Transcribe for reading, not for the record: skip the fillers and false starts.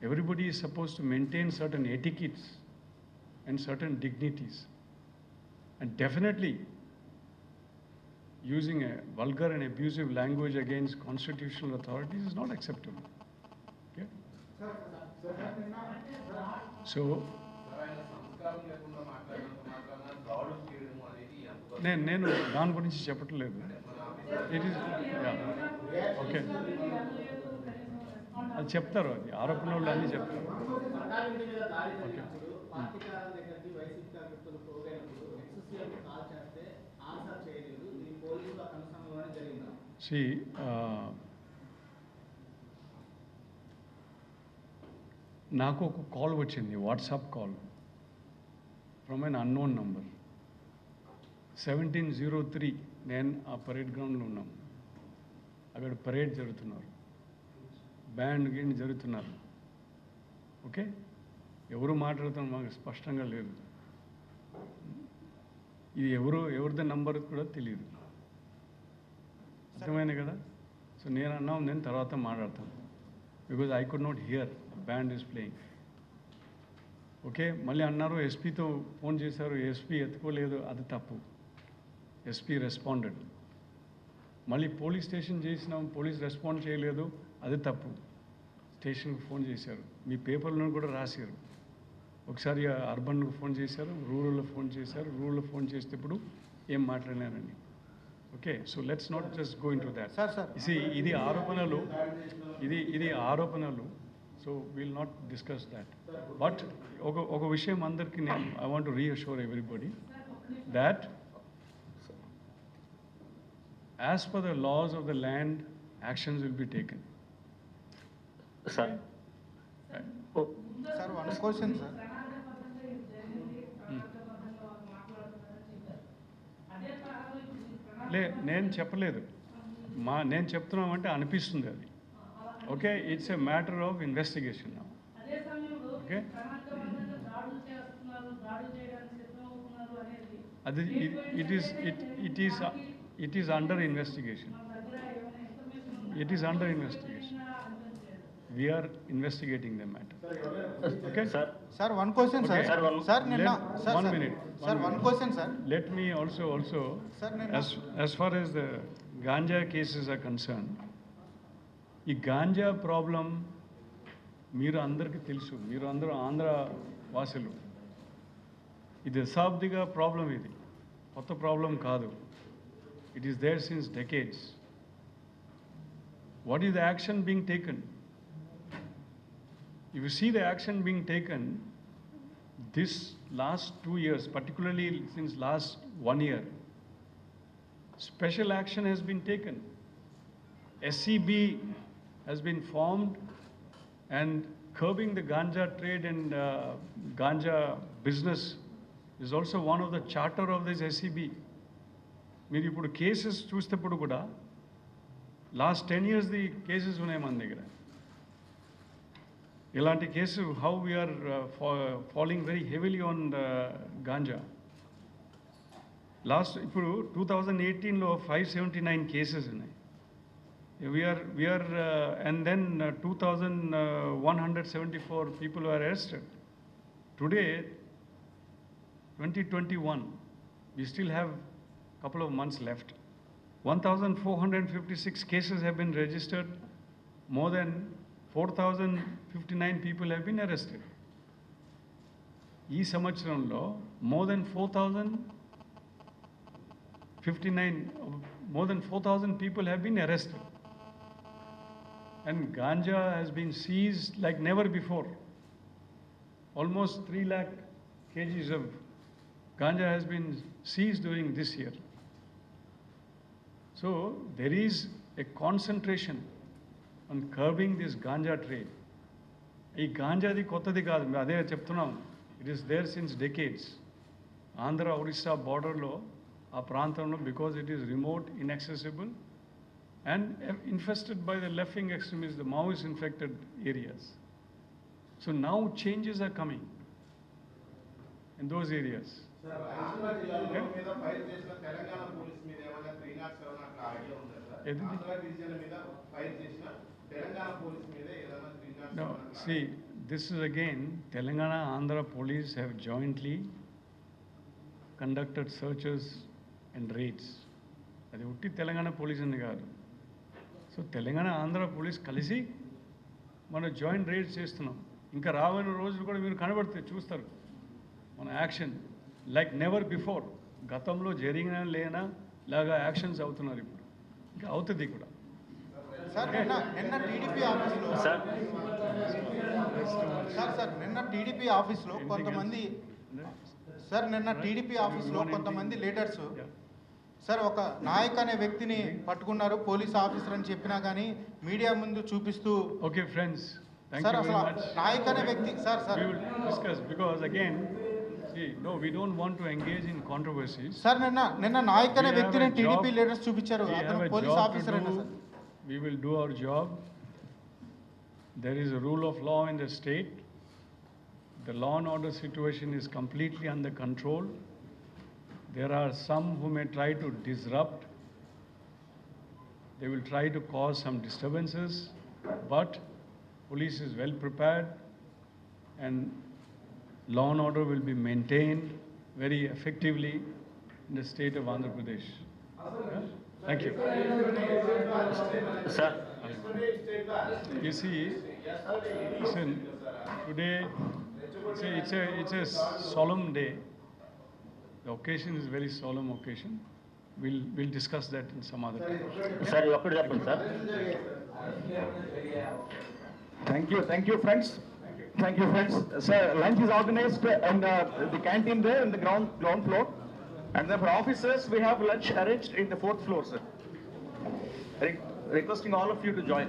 Everybody is supposed to maintain certain etiquettes and certain dignities. And definitely, using a vulgar and abusive language against constitutional authorities is not acceptable. Okay? So, నేను దాని గురించి చెప్పట్లేదు. It is okay, అది చెప్తారు, అది ఆరోపణలు అన్నీ చెప్తారు. ఓకే. See, నాకు ఒక కాల్ వచ్చింది, WhatsApp call from N unknown number. 1703 నేను ఆ పరేడ్ గ్రౌండ్లో ఉన్నాం. అక్కడ పరేడ్ జరుగుతున్నారు, బ్యాండ్ గీండ్ జరుగుతున్నారు. ఓకే, ఎవరు మాట్లాడుతున్నారు మాకు స్పష్టంగా లేదు. ఇది ఎవరిది నంబర్ కూడా తెలియదు. అర్థమైంది కదా? సో నేను అన్నాం, నేను తర్వాత మాట్లాడతాను, because I could not here, band is playing. Okay, మళ్ళీ అన్నారు ఎస్పీతో ఫోన్ చేశారు, ఎస్పీ ఎత్తుకోలేదు, అది తప్పు. SP responded. మళ్ళీ పోలీస్ స్టేషన్ చేసినాం, పోలీస్ రెస్పాండ్ చేయలేదు, అది తప్పు. స్టేషన్కి ఫోన్ చేశారు, మీ పేపర్లో కూడా రాశారు. ఒకసారి అర్బన్కు ఫోన్ చేశారు, రూరల్లో ఫోన్ చేశారు, రూరల్లో ఫోన్ చేసేటప్పుడు ఏం మాట్లాడినారని. Okay, so let's not just go into that. ఇది ఆరోపణలు, ఇది ఆరోపణలు. So will not discuss that. But ఒక విషయం అందరికీ నేను I want to reassure everybody that as per the laws of the land, actions will be taken. Sir. Sir, one question, sir. నేను చెప్పలేదు, నేను చెప్తున్నామంటే అనిపిస్తుంది అది. Okay, it's a matter of investigation. Okay, అది it is under investigation. It is under investigation. We are investigating the matter. Okay, Sir, one question, sir. Okay. Sir, one minute. Sir, one question, sir. Let me also Sir, as far as the ganja cases are concerned, ఈ ganja problem మీరు అందరికీ తెలుసు, మీరు అందరూ ఆంధ్ర వాసులు. ఇది దశాబ్దిగా problem, ఇది కొత్త ప్రాబ్లం కాదు. It is there since decades. What is the action being taken? If you see the action being taken, this last 2 years, particularly since last 1 year, special action has been taken. SCB has been formed, and curbing the ganja trade and ganja business is also one of the charter of this SCB. మీరు ఇప్పుడు cases చూసేటప్పుడు కూడా last 10 yearsది cases ఉన్నాయి మన దగ్గర. ఇలాంటి case how we are following very heavily on ganja. Last ఇప్పుడు 2018లో 579 కేసెస్ ఉన్నాయి. we are and then 2174 people were arrested. Today 2021, we still have couple of months left. 1,456 cases have been registered. More than 4,059 people have been arrested. ఈ సంవత్సరంలో more than 4,000 people have been arrested. And ganja has been seized like never before. Almost 3 lakh kgs of ganja has been seized during this year. So there is a concentration on curbing this ganja trade. ఈ గాంజాది కొత్తది కాదు, అదే చెప్తున్నాం. It is there since decades. Andhra Orissa బార్డర్లో ఆ ప్రాంతంలో, because it is remote, inaccessible and infested by the left-wing extremists, the Maoist infected areas. So now changes are coming in those areas. No, see, this is again, Telangana, Andhra police have jointly conducted searches and raids. అది ఉట్టి Telangana police అని కాదు. So Telangana Andhra police కలిసి మన joint rides చేస్తున్నాం. ఇంకా రాబోయే రోజులు కూడా మీరు కనబడితే చూస్తారు మన యాక్షన్ లైక్ నెవర్ బిఫోర్. గతంలో జరిగిన లేనా లాగా యాక్షన్స్ అవుతున్నారు ఇప్పుడు, ఇంకా అవుతుంది కూడా. సార్ నిన్న టీడీపీ ఆఫీస్లో సార్ నిన్న టీడీపీ ఆఫీస్లో కొంతమంది సార్ నిన్న టీడీపీ ఆఫీస్లో కొంతమంది లీడర్స్ సార్ ఒక నాయక్ అనే వ్యక్తిని పట్టుకున్నారు పోలీస్ ఆఫీసర్ అని చెప్పినా కానీ మీడియా ముందు చూపిస్తూ okay friends, thank sir you అసలు వెరీ మచ్. నాయక్ అనే వ్యక్తి sir We will discuss because again, see, no, we don't want to engage in controversies. Sir నిన్న నాయక్ అనే We have వ్యక్తిని a టీడీపీ job- లీడర్స్ చూపించారు. We have అతను a police job officer to అయినా do. Sir We will do our job. There is a rule of law in the state. The law and order situation is completely under control. There are some who may try to disrupt. They will try to cause some disturbances, but police is well prepared and law and order will be maintained very effectively in the state of Andhra Pradesh. Yeah? Thank you. Sir You see, listen, today it's a solemn day. The occasion is very solemn occasion. We'll discuss that in some other time. Sir ఒక్కటి చెప్పండి sir. Thank you, friends. Thank you, friends. Sir, lunch is organized in the canteen there in the ground floor. And then for officers, we have lunch arranged in the 4th floor, sir. Requesting all of you to join.